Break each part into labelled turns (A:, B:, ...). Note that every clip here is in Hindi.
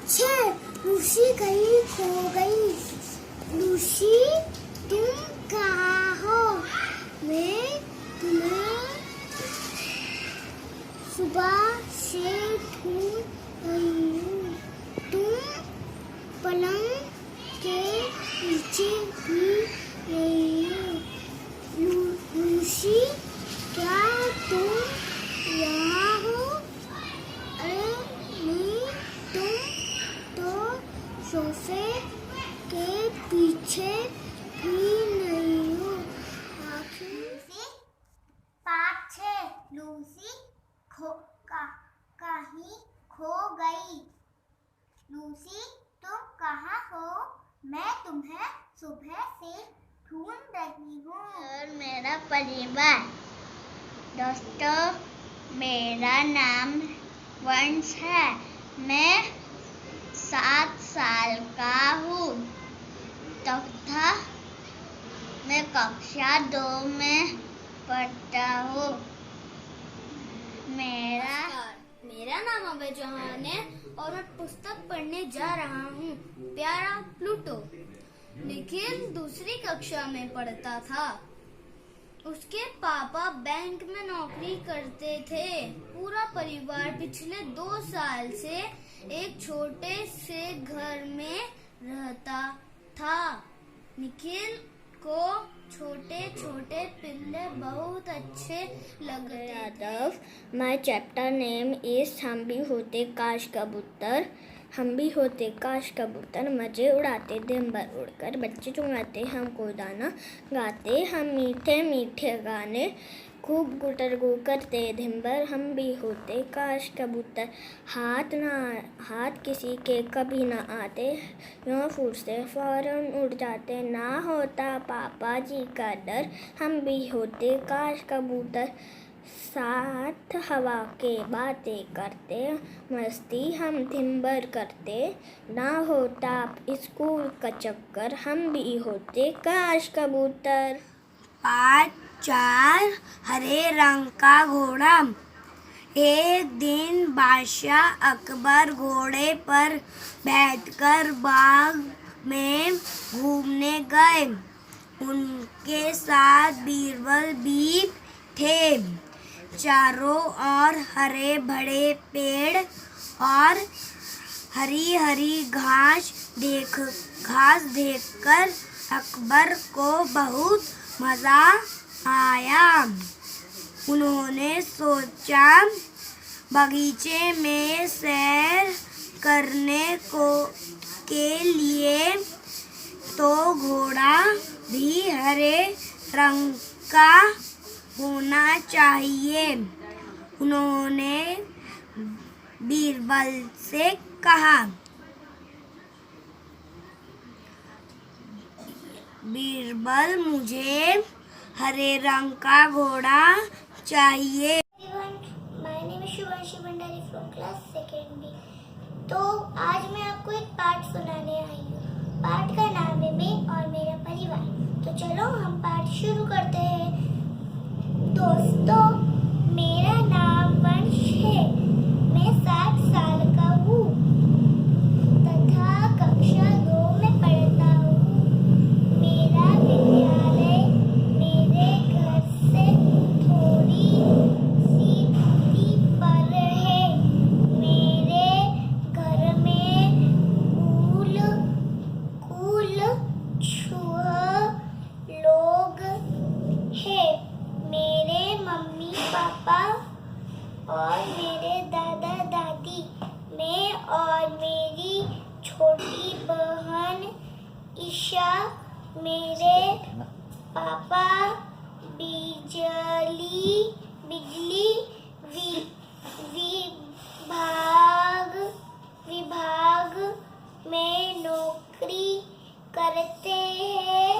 A: छः। लूसी गई खो गई। लूसी तुम कहाँ हो? मैं तुम्हें सुबह से ढूंढ रही हूँ। तुम पलंग के नीचे भी नहीं हो। लूसी क्या तुम यहाँ हो? अरे नहीं, तुम तो सोफे के पीछे भी नहीं हो। आखिर पाँच छः। लूसी कहीं खो गई। लूसी तुम कहाँ हो? मैं तुम्हें सुबह से ढूंढ रही हूँ। और मेरा परिवार। दोस्तों, मेरा नाम वंश है। मैं 7 साल का हूँ तथा मैं कक्षा 2 में पढ़ता हूँ।
B: मेरा नाम अभय चौहान है और मैं पुस्तक पढ़ने जा रहा हूँ, प्यारा प्लूटो। निखिल दूसरी कक्षा में पढ़ता था। उसके पापा बैंक में नौकरी करते थे। पूरा परिवार पिछले 2 साल से एक छोटे से घर में रहता था। निखिल को छोटे छोटे पिल्ले बहुत अच्छे लगते थे।
C: माय चैप्टर नेम इज हम भी होते काश कबूतर। हम भी होते काश कबूतर, मजे उड़ाते दिन भर उड़कर। बच्चे चुंगाते हमको दाना, गाते हम मीठे मीठे गाने। खूब गुटरगू करते दिन भर। हम भी होते काश कबूतर, हाथ किसी के कभी ना आते। यूँ फूट से फौरन उड़ जाते, ना होता पापा जी का डर। हम भी होते काश कबूतर, साथ हवा के बातें करते। मस्ती हम दिन भर करते, ना होता स्कूल का चक्कर। हम भी होते काश कबूतर।
A: पाठ 4। हरे रंग का घोड़ा। एक दिन बादशाह अकबर घोड़े पर बैठकर बाग में घूमने गए। उनके साथ बीरबल भी थे। चारों ओर हरे भरे पेड़ और हरी हरी घास देखकर अकबर को बहुत मजा आया। उन्होंने सोचा बगीचे में सैर करने के लिए तो घोड़ा भी हरे रंग का होना चाहिए। उन्होंने बीरबल से कहा, बीरबल मुझे हरे रंग का घोड़ा चाहिए।
D: My name is Shubhanshi Bhandari from class 2nd। तो आज मैं आपको एक पाठ सुनाने आई हूँ। पाठ का नाम है मैं और मेरा परिवार। तो चलो हम पाठ शुरू करते हैं। दोस्तों, मेरा नाम वंश है। मैं 7 साल का हूँ तथा कक्षा 2 में पढ़ता हूँ। मेरा विद्यालय मेरे घर से थोड़ी सी दूरी पर है। मेरे घर में कुल 6 लोग हैं। मेरे मम्मी पापा और मेरे दादा दादी, मैं और मेरी छोटी बहन ईशा। मेरे पापा बिजली विभाग में नौकरी करते हैं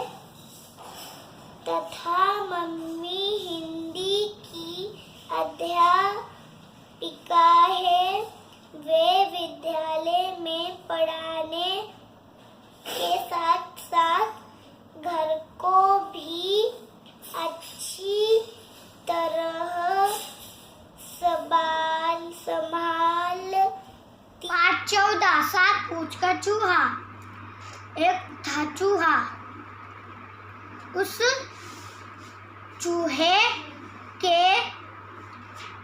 D: तथा मम्मी हिंदी की अध्यापिका है। वे विद्यालय में पढ़ाने के साथ साथ घर को भी अच्छी तरह 5, 14, 7 पूंछ का चूहा। एक था चूहा, उस चूहे के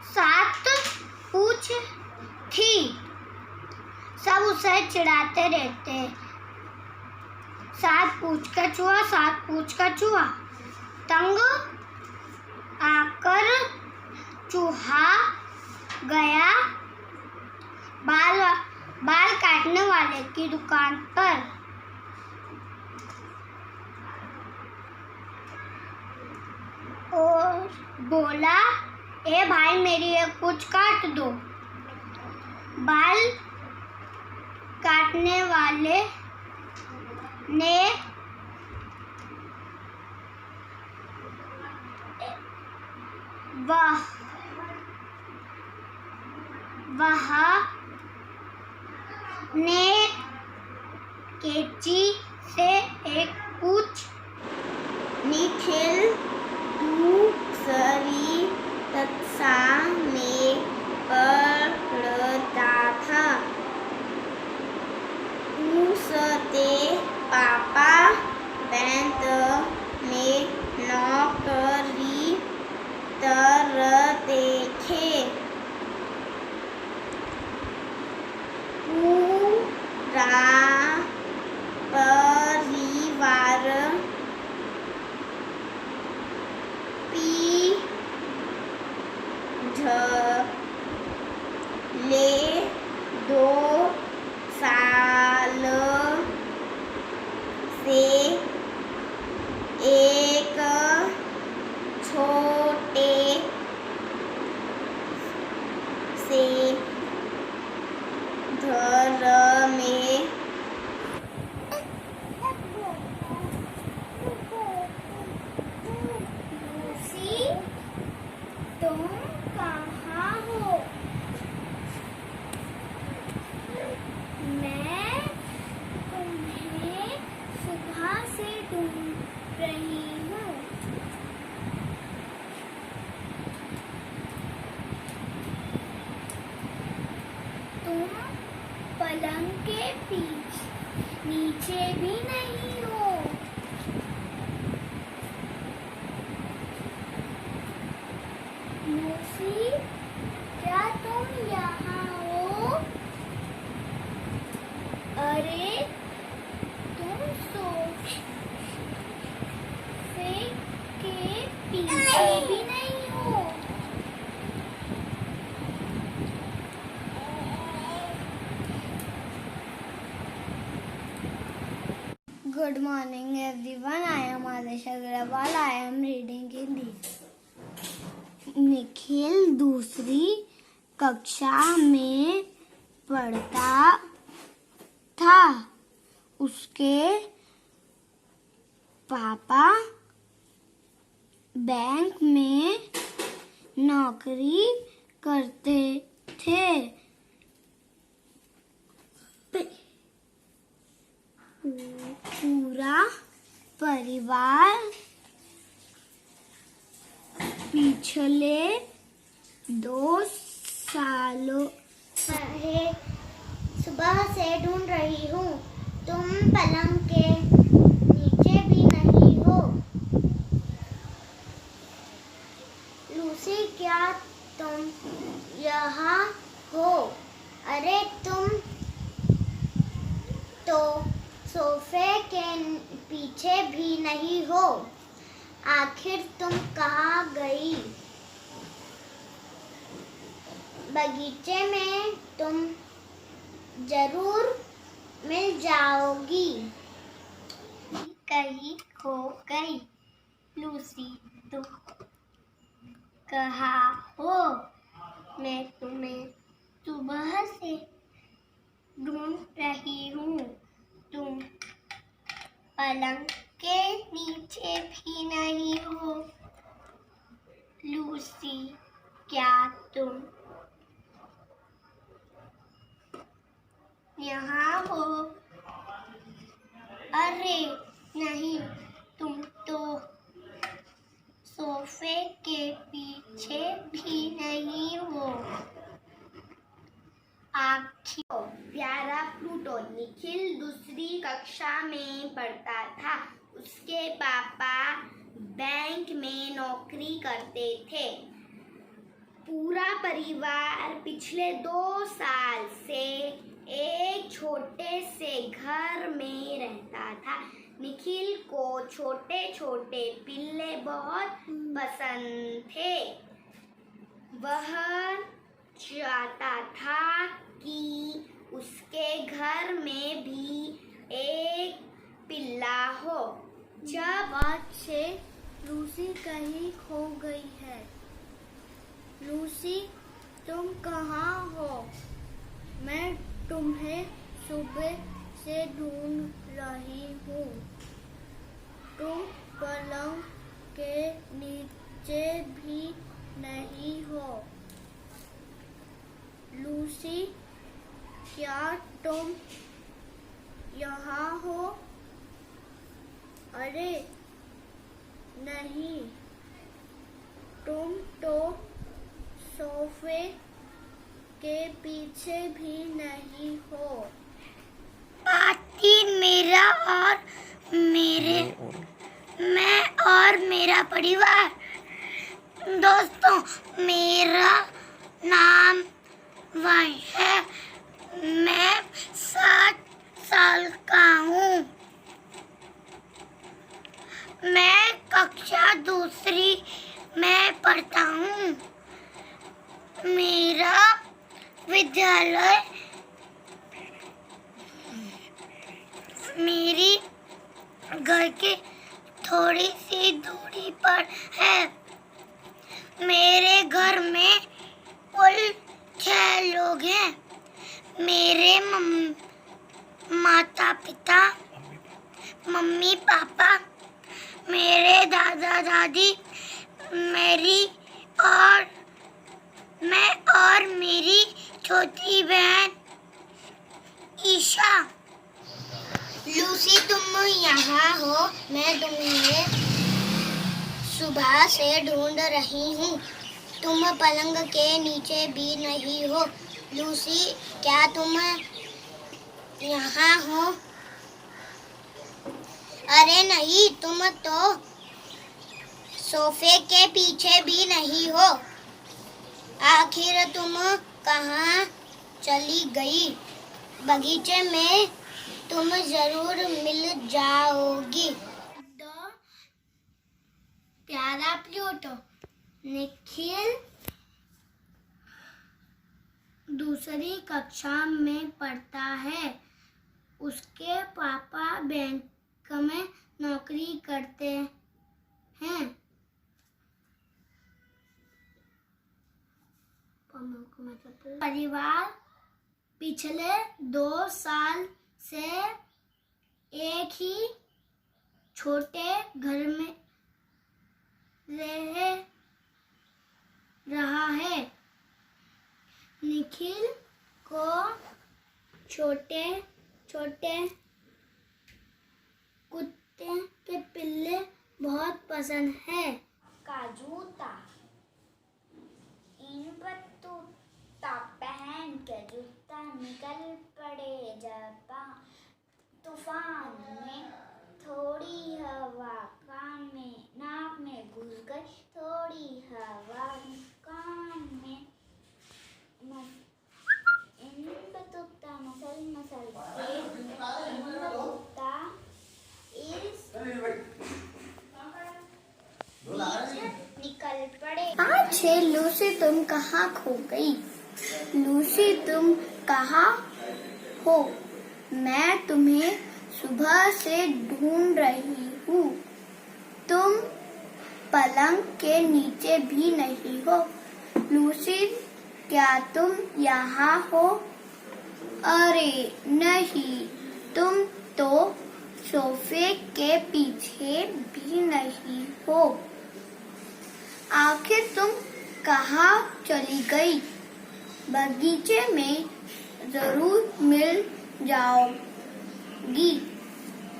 D: 7 पूंछ थी। सब उसे चिढ़ाते रहते, 7 पूंछ का चूहा, 7 पूंछ का चूहा। तंग आकर चूहा गया बाल काटने वाले की दुकान पर। और बोला, ए भाई मेरी एक पूंछ काट दो। बाल काटने वाले ने कैंची से एक पूंछ
C: निखिल दूसरी कक्षा में पढ़ता था। उसके पापा बैंक में नौकरी करते थे। पूरा परिवार पिछले 2 साल से एक छोटे से घर में
D: लूसी, तुम कहाँ हो? मैं तुम्हें सुबह से ढूंढ रही हूँ। तुम पलंग के नीचे भी नहीं हो। लूसी, क्या तुम यहाँ हो? अरे तुम सोफे के पीछे भी नहीं हो। Good morning everyone. I am Adesh Agrawal. I am reading Hindi. Nikhil दूसरी कक्षा में पढ़ता था। उसके पापा बैंक में नौकरी करते थे। पूरा परिवार पिछले 2 सालों से सुबह से ढूंढ रही हूँ। तुम पलंग के नीचे भी नहीं हो। लूसी, क्या तुम यहाँ हो? अरे तुम तो सोफे के पीछे भी नहीं हो। आखिर तुम कहाँ गई? बगीचे में तुम जरूर मिल जाओगी। कहीं खो गई। लूसी, तुम कहाँ हो? मैं तुम्हें सुबह से ढूंढ रही हूँ। तुम पलंग के नीचे भी नहीं हो। लूसी, क्या तुम यहाँ हो? अरे नहीं, तुम तो सोफे के पीछे भी नहीं हो। आखिर प्यारा प्लूटो। निखिल दूसरी कक्षा में पढ़ता था। उसके पापा बैंक में नौकरी करते थे। पूरा परिवार पिछले 2 साल से एक छोटे से घर में रहता था। निखिल को छोटे छोटे पिल्ले बहुत पसंद थे। वह चाहता था कि उसके घर में भी एक पिल्ला हो।
B: जब आज से लूसी कहीं खो गई है। लूसी, तुम कहाँ हो? मैं तुम्हें सुबह से ढूंढ रही हूँ। तुम पलंग के नीचे भी नहीं हो। लूसी, क्या तुम यहाँ हो? अरे नहीं, तुम तो सोफे के पीछे भी नहीं हो।
D: पार्टी मेरा और मैं और मेरा परिवार। दोस्तों, मेरा नाम वंश है। मैं 7 साल का हूँ। मैं कक्षा 2 में पढ़ता हूँ। मेरा विद्यालय मेरी घर के थोड़ी सी दूरी पर है। मेरे घर में कुल 6 लोग हैं। मेरे माता पिता, मम्मी पापा, मेरे दादा दादी, मेरी और मैं और मेरी छोटी बहन ईशा। लूसी, तुम यहाँ हो? मैं तुम्हें सुबह से ढूंढ रही हूँ। तुम पलंग के नीचे भी नहीं हो। लूसी, क्या तुम यहाँ हो? अरे नहीं, तुम तो सोफे के पीछे भी नहीं हो। आखिर तुम कहाँ चली गई? बगीचे में तुम जरूर मिल जाओगी। प्यारा प्लूटो। निखिल दूसरी कक्षा में पढ़ता है। उसके पापा बैंक में नौकरी करते हैं। परिवार पिछले 2 साल से एक ही छोटे घर में रह रहा है। निखिल को छोटे छोटे कुत्ते के पिल्ले बहुत पसंद है।
C: का जूता, इन बत्तूता पहन के जूता निकल पड़े जापान। तूफान में थोड़ी हवा कान में नाक में घुस गई। थोड़ी हवा कान में इन बत्तूता मसल मसल के इन बत्तूता इस निकल पड़े।
B: आज है लूसी, तुम कहाँ खो गई? लूसी, तुम कहाँ हो? मैं तुम्हें सुबह से ढूंढ रही हूँ। तुम पलंग के नीचे भी नहीं हो। लूसी, क्या तुम यहाँ हो? अरे नहीं, तुम तो सोफे के पीछे भी नहीं हो। आखिर तुम कहाँ चली गई? बगीचे में जरूर मिल जाओगी।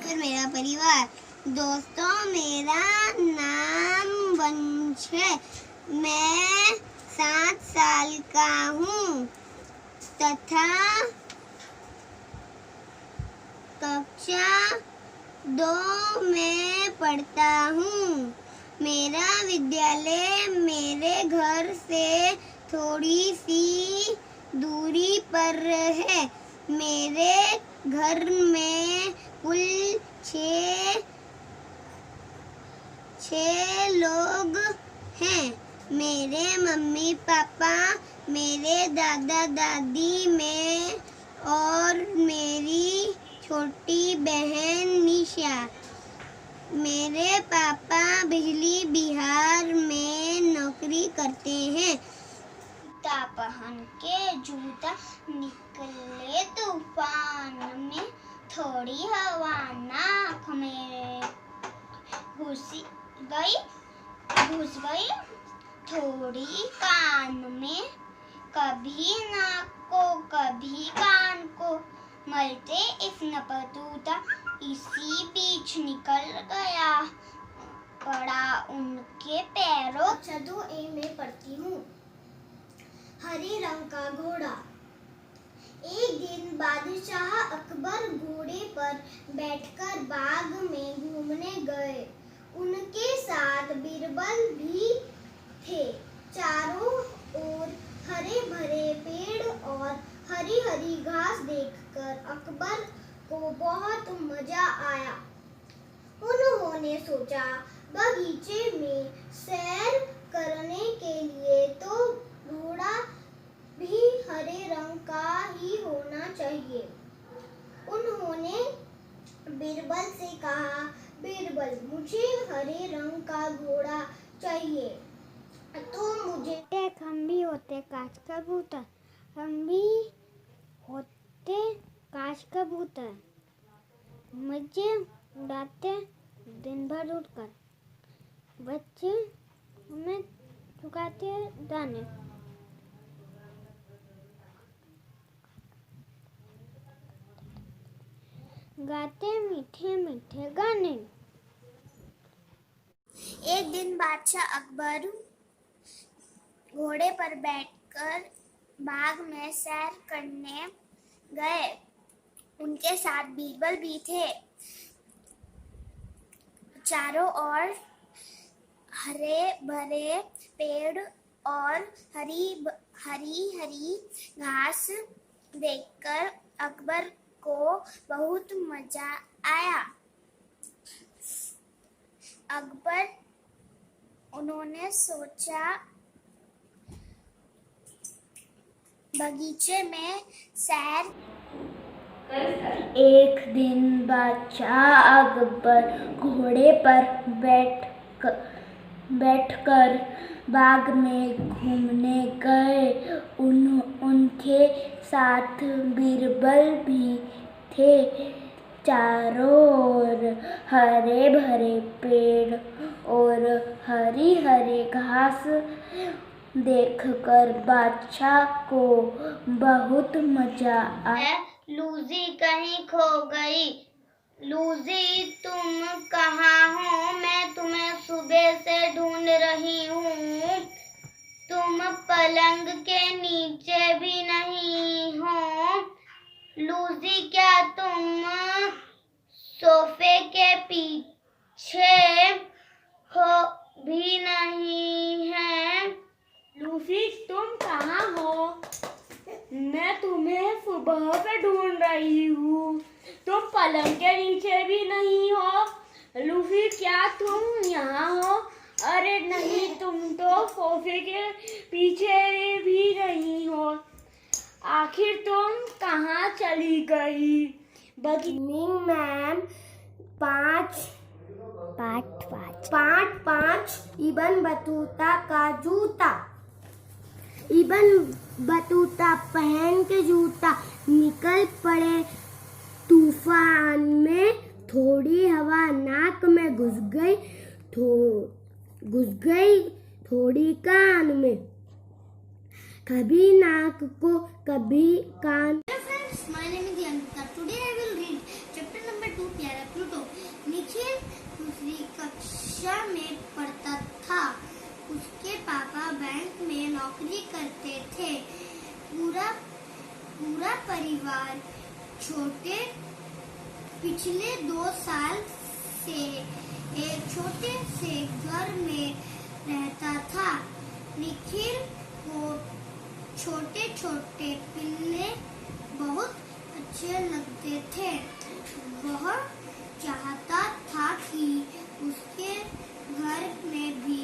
D: फिर मेरा परिवार। दोस्तों, मेरा नाम वंश है। मैं 7 साल का हूँ तथा कक्षा 2 में पढ़ता हूँ। मेरा विद्यालय मेरे घर से थोड़ी सी दूरी पर है। मेरे घर में कुल छह लोग हैं। मेरे मम्मी पापा, मेरे दादा दादी, मैं और मेरी छोटी बहन निशा। मेरे पापा बिजली विभाग में नौकरी करते हैं। जूता पहन के जूता निकले तूफान में, थोड़ी हवा नाक में घुस गई थोड़ी कान में, कभी नाक को कभी कान को, मलते इस नपतूता इसी बीच निकल गया, पड़ा उनके पैरों। कक्षा 2A में पढ़ती हूँ। हरे रंग का घोड़ा। एक दिन बादशाह अकबर घोड़े पर बैठकर बाग में घूमने गए। उनके साथ बीरबल भी थे। चारों ओर हरे भरे पेड़ और हरी हरी घास देखकर अकबर को बहुत मजा आया। उन्होंने सोचा, बगीचे में सैर करने के लिए तो घोड़ा भी हरे रंग का ही होना चाहिए। उन्होंने बीरबल से कहा, बीरबल, मुझे हरे रंग का घोड़ा चाहिए तो मुझे।
C: एक हम भी होते कांच कबूतर, हम भी होते कांच कबूतर, मुझे उड़ाते दिन भर उड़कर, बच्चे हमें चुकाते दाने, गाते मीठे मीठे गाने।
D: एक दिन बादशाह अकबर घोड़े पर बैठकर बाग में सैर करने गए। उनके साथ बीरबल भी थे। चारों ओर हरे भरे पेड़ और हरी हरी घास देखकर अकबर को बहुत मजा आया। उन्होंने सोचा, बगीचे में सैर।
C: एक दिन बादशाह अकबर घोड़े पर बैठकर बाग में घूमने गए। उनके साथ बीरबल भी थे। चारों ओर हरे भरे पेड़ और हरी हरी घास देखकर बादशाह को बहुत मजा आया।
D: लूजी कहीं खो गई। लूजी, तुम कहाँ हो? मैं तुम्हें सुबह से ढूंढ रही हूँ। तुम पलंग के नीचे भी नहीं हो। लूजी, क्या तुम सोफे के पीछे हो भी नहीं है?
A: लूसी, तुम कहाँ हो? मैं तुम्हें सुबह से ढूंढ रही हूँ। तुम पलंग के नीचे भी नहीं हो। लूसी, क्या तुम यहाँ हो? अरे नहीं, तुम तो सोफे के पीछे भी नहीं हो। आखिर तुम कहाँ चली गई?
C: Beginning ma'am. पाँच इबन बतूता का जूता। इबन बतूता पहन के जूता निकल पड़े तूफान में। थोड़ी हवा नाक में घुस गई थोड़ी कान में, कभी नाक को कभी कान।
D: Friends, my name is Yanita. Today I will read chapter number 2, प्यारा प्लूटो। निखिल दूसरी कक्षा में पढ़ता था। उसके पापा बैंक में नौकरी करते थे। पूरा परिवार छोटे
B: पिछले 2 साल से एक छोटे से घर में रहता था। निखिल को छोटे छोटे पिल्ले बहुत अच्छे लगते थे। वह चाहता था कि उसके घर में भी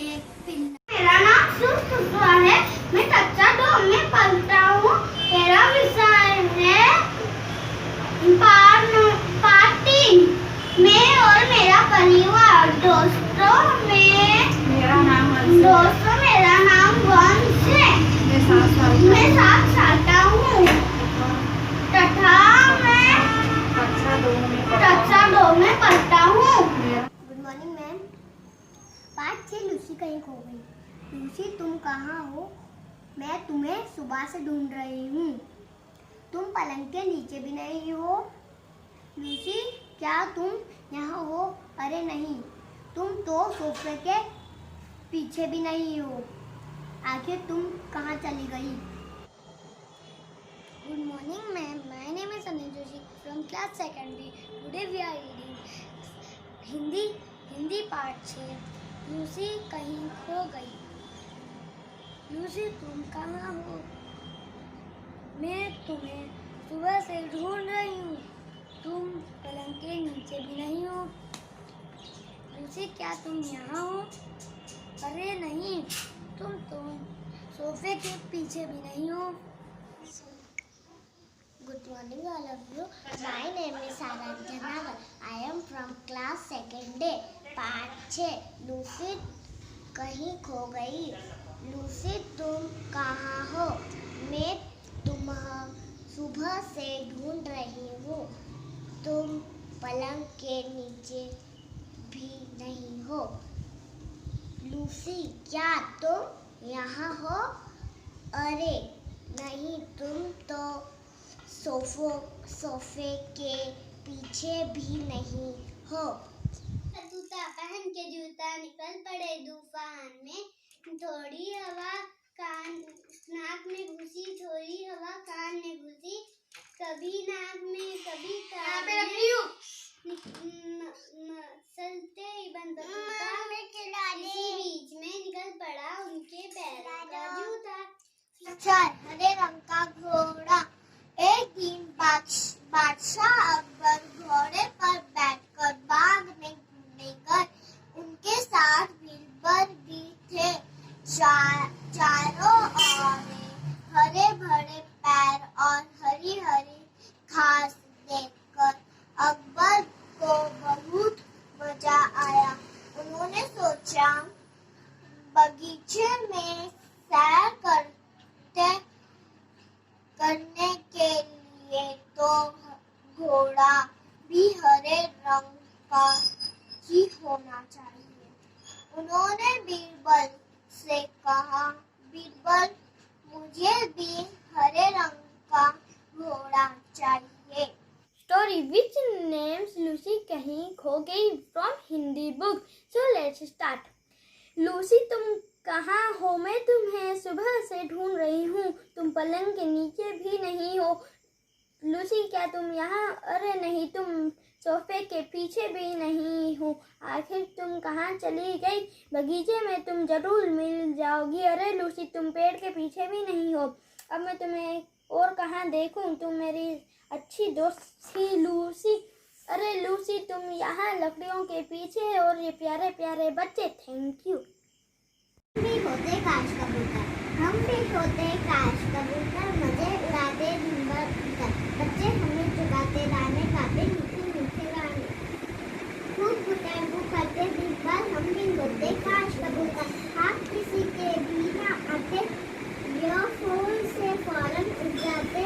B: एक पिल्ला।
D: मेरा नाम सुष्मा है। मैं कक्षा 2 में पढ़ता हूँ। मेरा विषय है पार्ट 3। मैं और मेरा परिवार। दोस्तों मेरा नाम वंश है। मैं 7 साल का हूँ तथा मैं कक्षा 2 में पढ़ता हूँ। Good morning ma'am. Part 6 Lucy कहीं खो गई। लूसी तुम कहाँ हो? मैं तुम्हें सुबह से ढूंढ रही हूँ। तुम पलंग के नीचे भी नहीं हो। लूसी क्या तुम यहाँ हो? अरे नहीं, तुम तो सोफे के पीछे भी नहीं हो। आखिर तुम कहाँ चली गई? Good morning ma'am. My name is Anil Joshi from class 2nd. Today we are reading Hindi part 6। Lucy कहीं खो गई। लूसी तुम कहाँ हो? मैं तुम्हें सुबह से ढूंढ रही हूँ। तुम पलंग के नीचे भी नहीं हो। लूसी क्या तुम यहाँ हो? अरे नहीं, तुम सोफे के पीछे भी नहीं हो। Good morning all of you. My name is Aradhya Nagar. I am from class 2nd day. Part 6 Lucy कहीं खो गई। लूसी तुम कहाँ हो? मैं तुम्हें सुबह से ढूंढ रही हूँ। तुम पलंग के नीचे भी नहीं हो। लूसी क्या तुम यहाँ हो? अरे नहीं, तुम तो सोफे के पीछे भी नहीं हो। जूता पहन के जूता निकल पड़े तूफान में। थोड़ी हवा नाक में घुसी, थोड़ी हवा कान में घुसी। कभी नाक में कभी कान में। चलते ही बंद होता। इसी बीच में निकल पड़ा उनके पैरों का जूता। हरे रंग का घोड़ा। एक दिन बादशाह अकबर घोड़े पर बैठकर बाग में घूमने गए। उनके साथ बीरबल भी थे। चारों ओर हरे भरे पेड़ और हरी हरी घास देखकर अकबर को बहुत मजा आया। उन्होंने सोचा बगीचे में सैर करने के लिए तो घोड़ा भी हरे रंग का ही होना चाहिए। उन्होंने बीरबल से कहा, बीरबल मुझे भी हरे रंग का घोड़ा चाहिए।
C: Story which names Lucy कहीं खो गई from Hindi book. So let's start. Lucy तुम कहाँ हो? मैं तुम्हें सुबह से ढूंढ रही हूँ। तुम पलंग के नीचे भी नहीं हो। लूसी क्या तुम यहाँ? अरे नहीं, तुम सोफे के पीछे भी नहीं हो। आखिर तुम कहाँ चली गई? बगीचे में तुम जरूर मिल जाओगी। अरे लूसी तुम पेड़ के पीछे भी नहीं हो। अब मैं तुम्हें और कहाँ देखूं? तुम मेरी अच्छी दोस्त थी लूसी। अरे लूसी तुम यहाँ लकड़ियों के पीछे और ये प्यारे प्यारे बच्चे। Thank you.
D: हम भी होते काश कबूतर। हम भी होते काश कबूतर। मजे उड़ाते दिन भर उतर। बच्चे हमें चुगाते दाने खाते मीठे मीठे गाने। खूब गुटाबू करते दिन भर। हम भी होते काश कबूतर। आप किसी के भी ना आते। यह फूल से फौरन उड़ जाते।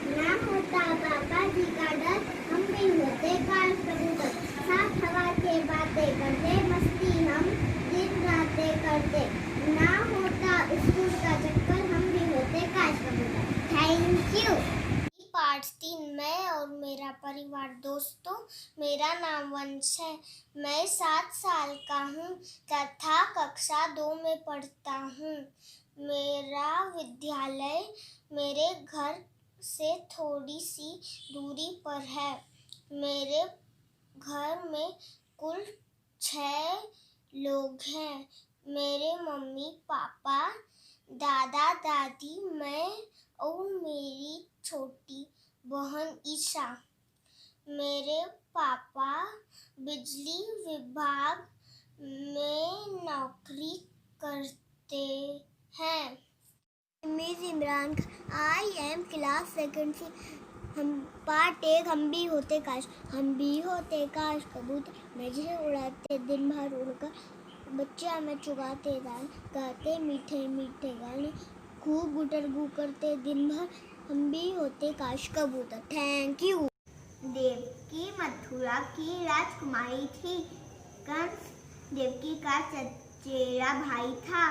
D: ना होता पापा जी का डर। हम भी होते काश कबूतर। साथ हवा के बातें करते। मस्ती हम दिन रातें करते। ना होता स्कूल का चक्कर। हम भी होते काश कबूतर। Thank you. पार्ट 3 मैं और मेरा परिवार। दोस्तों मेरा नाम वंश है। मैं 7 साल का हूँ तथा कक्षा 2 में पढ़ता हूँ। मेरा विद्यालय मेरे घर से थोड़ी सी दूरी पर है। मेरे घर में कुल 6 लोग हैं। मेरे मम्मी पापा, दादा दादी, मैं और मेरी छोटी बहन ईशा। मेरे पापा बिजली विभाग में नौकरी करते हैं। Miss Imran, I am class second से। हम पार्ट 1 हम भी होते काश कबूतर, मजे उड़ाते दिन भर उड़कर, बच्चा में चुगाते दान, गाते मीठे मीठे गाने, खूब गुटर गू करते दिन भर, हम भी होते काश कबूतर। Thank you. देवकी मथुरा की राजकुमारी थी। कंस देवकी का चचेरा भाई था।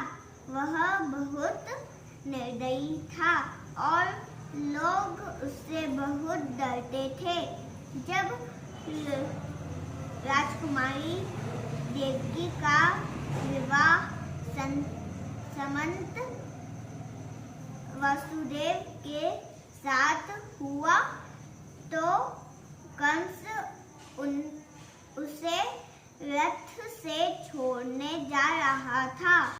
D: वह बहुत निर्दयी था और लोग उससे बहुत डरते थे। जब राजकुमारी देवकी का विवाह समंत वसुदेव के साथ हुआ तो कंस उसे रथ से छोड़ने जा रहा था।